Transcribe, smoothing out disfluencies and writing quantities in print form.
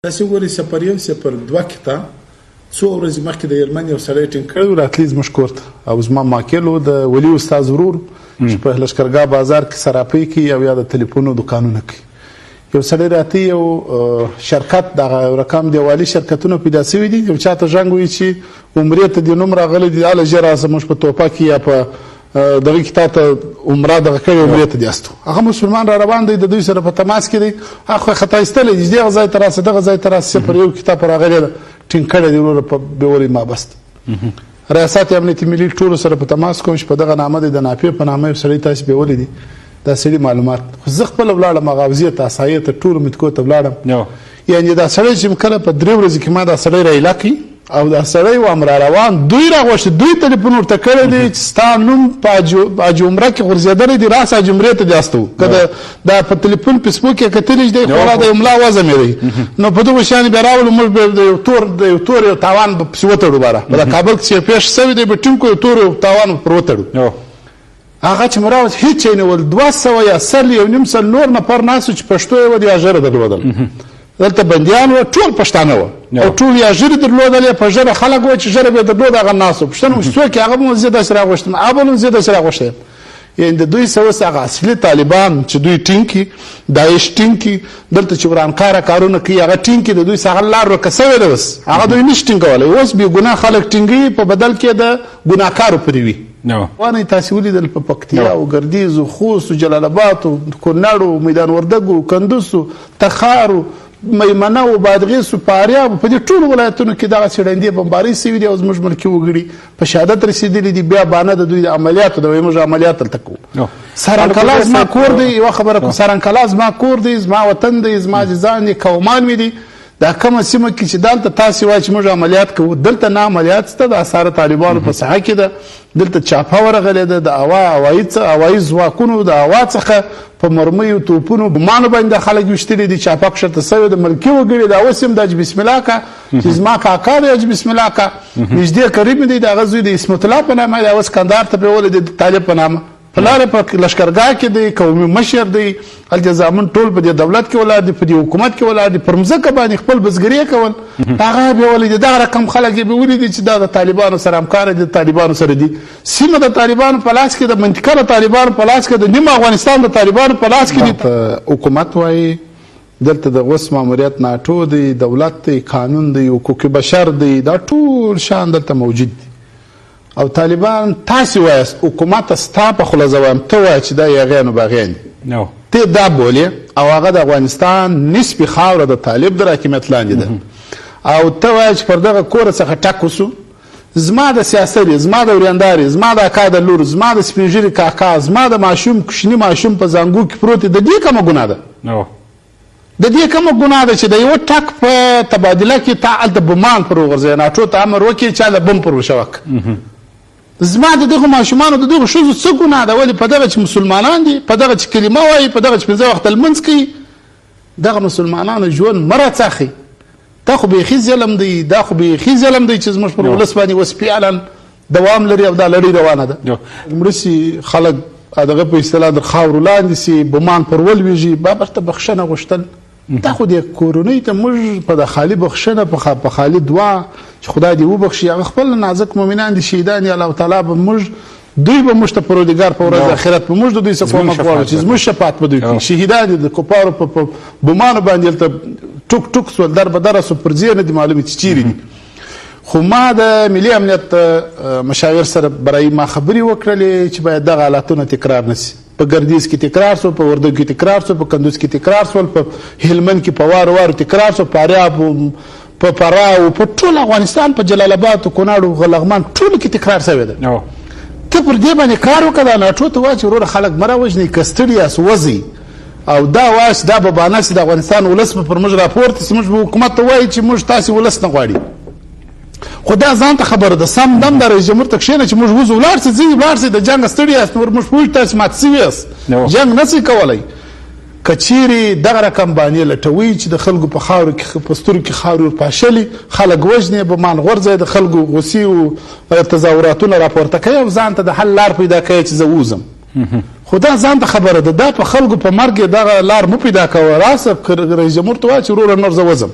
تاسې وګورئ سفر 1 سفر 2 کې ته څو ورځې مخکې د هلمند یو سړی ټینګ کړی و راتلی زموږ کور ته او زما ماکل و د ولي استاد ورور چې په لښکرګاه بازار کې صرافۍ کوي او یا د تلیفونو دوکانونه کوي یو سړی راته یو شرکت دغه رقم دیوالي شرکتونه پیدا شوي دي یو چاته زنګ وایي چې عمرې ته دې نوم راغلی دی هله ژر راسه موږ په توپه کې یا په دغه کې تا ته عمره دغه کړې عمرې ته دې استو هغه مسلمان را روان دی د دوی سره په تماس کې دی هغه خطا ایستلی دی دغه ځای ته راسه دغه ځای ته راسه صفر یو کتاب راغلی ده ټینګ کړی دی وروره په بېولې مابست ریاست امنیت ملي ټولو سره په تماس کوم چې په دغه نامه دی د نافع په نامه یو سړی تاسې بېولې دي دا سړي معلومات خو زه خپله ولاړم هغه حوزې ته احصایې ته ټولو متکو ته ولاړم یعنې دا سړی چې کله په 3 ورځې کې ما دا سړی رایله کړي او دا سړی و امر روان دوی راغوښتي دوی تلیفون ورته کړی دی چې ستا نوم په حاج عمره کې غورځېدلی دی راسه حاج عمرې ته دې استو که دا په تلیفون فیسبوک یې کتلی چې دی خورا د املا وزم یې دی نو په دغو شیانو بیا راولو موږ د یو تور یو تاوان به پسې وتړو باره په د کابل کې چې پېښ شوی دی به ټینګ کړو یو تور یو تاوان پر وتړو هغه چې مې راوست هېڅ یې نه ول 200 یا 100 نور نفر ناست چې پښتو یې ول یا ژبه درلودل دلته بندیان و ټول پښتانه و او ټول یا ژبې درلودل په ژبه خلک و چې ژبه یې درلود هغه ناست و پوښتنه وشي څوک هغه به زه داسې راغوښتم هغه به زه داسې راغوښتم یعنې د دوی څه اوس هغه اصلي طالبان چې دوی ټینګ کړي داعش ټینګ کړي دلته چې ورانکاره کارونه کوي هغه ټینګ کړي د دوی څه هغه لار ورکه سوې ده اوس هغه دوی نشي ټینګولی اوس بې ګناه خلک ټینګوي په بدل کې د ګناهکارو پرې وي وانه تاسې ولیدل په پکتیا او ګردیز او خوست او جلال آباد او کونړ او میدان وردګ او کندوز او تخار او میمنه او بادغیس او فاریاب په دې ټولو ولایتونو کې دغه څېړندې بمبارۍ سوي دي او زموږ ملکي وګړي په شهادت رسېدلي دي بیا بانه د دوی د عملیاتو د موږ عملیات دلته کوو سرنکلا زما کور دی یوه خبره کوم سرنکلا زما کور دی زما وطن دی زما ځان دی قومان مې دي دا کومه سیمه کې چې دلته تاسې وایي چې موږ عملیات کوو دلته نه عملیات شته د اثاره طالبانو په ساحه کې ده دلته چاپه ورغلې ده د هوایي ځواکونو د هوا څخه په مرمیو توپونو بمانو باندې خلک ویشتلي دي چاپه کښته سوی د ملکي وګړي دا اوس هم د حج بسم الله کا چې زما کاکا دی حج بسم الله کا نږدې قریب مې دی د هغه زوی د اسمت الله په نامه دی اوس کندهار ته پرېولی دی د طالب په نامه پلار په لښکرګاه کې دی قومي مشر دی هلته زامن ټول په دې دولت کې ولاړ دي په دې حکومت کې ولاړ دي پر مځکه باندې خپل بزګري کول هغه بېولې دي دغه رقم خلک یې بېولي دي چې دا د طالبانو سره همکاره دي د طالبانو سره دي سیمه د طالبانو په لاس کې د منطقه د طالبانو په لاس کې د نیم افغانستان د طالبانو په لاس کې دي حکومت وایي دلته د غوث ماموریت ناټو دی دولت دی قانون دی حقوق بشر دی دا ټول شان دلته موجود دي او طالبان تاسې وایاست حکومت ستا په خوله زه وایم ته وایه چې دا یاغیان و باغیان دي ته دا بولې او هغه د افغانستان نسبي خاوره د طالب د حاکمیت لاندې ده او ته وایه چې پر دغه کوره څخه ټک وسو زما د سیاسري زما د ورینداري زما د اکا د لور زما د سپین ږیري کاکا زما د ماشوم کوچني ماشوم په زانګو کې پروت دی د دې کومه ګناه ده د دې کومه ګناه ده چې د یو ټک په تبادله کې تا هلته بمان پر وغورځوې ناټو ته امر وکړي چې هلته بم پر وشوک زما د دغو ماشومانو د دغو ښځو څه ګناه ده ولې په دغه چې مسلمانان دي په دغه چې کلمه وایي په دغه چې 5 وخته لمونځ کوي دغه مسلمانانو ژوند مه راڅاخئ دا خو بیخي ظلم دی دا خو بیخي ظلم دی چې زموږ پر ولس باندې اوس فعلا دوام لري او دا لړۍ روانه ده مړه سي خلک دغه په اصطلاح د خاورو لاندې سي بمان پر ولویږي بابر ته بخښنه غوښتل دا خو د کورنۍ ته موږ په د خالي بخښنه په خالي دعا چې خدای دې وبخښي هغه خپل نازک مؤمنان دي شهیدان دي الله تعالی به موږ دوی به موږ ته پروردګار په ورځ آخرت به موږ د دوی څخه کومک غواړو چې زموږ شفاعت به دوی کوي شهیدان دي د کفارو په بمانو باندې هلته ټوک ټوک سول در به دره سو پر ځای نه دي معلومې چې چیرې دي خو ما د ملي امنیت مشاور سره برای ما خبرې وکړلې چې باید دغه حالتونه تکرار نه شي په ګردیز کې تکرار شو په وردګ کې تکرار شو په کندوز کې تکرار شول په هلمند کې په وارو تکرار شو په فاریاب په فراه او په ټول افغانستان په جلال آباد او کونړ او لغمان ټول کې تکرار شوی ده ته پر دې باندې کار وکړه ناټو ته وایه چې وروره خلک مه راوژنئ که ستړي یاست وځئ او دا وایه دا به بانه سي د افغانستان ولس به پر موږ راپورته سي موږ به حکومت ته وایي چې موږ تاسې ولس نه غواړي خو دا ځان ته خبره ده سم دم د رئیس جمهور ته کښېنه چې موږ وځو ولاړ سئ ځئ ولاړ سئ د جنګ ستړي یاست نور موږ پوه تاسې مات سوي یاست جنګ نه سئ کولی که چیرې دغه رقم باندې لټوئ چې د خلکو په خاورو کې په سترګو کې خاورې ورپاشلي خلک وژنې بمان غورځئ د خلکو غوسې او تظاهراتونه راپورته کوئ او ځان ته د حل لار پیدا کوئ چې زه ووځم خو دا ځان ته خبره ده دا په خلکو په مرګ یې دغه لار مه پیدا کوه راسه رئیس جمهور ته وایه چې وروره نور زه وځم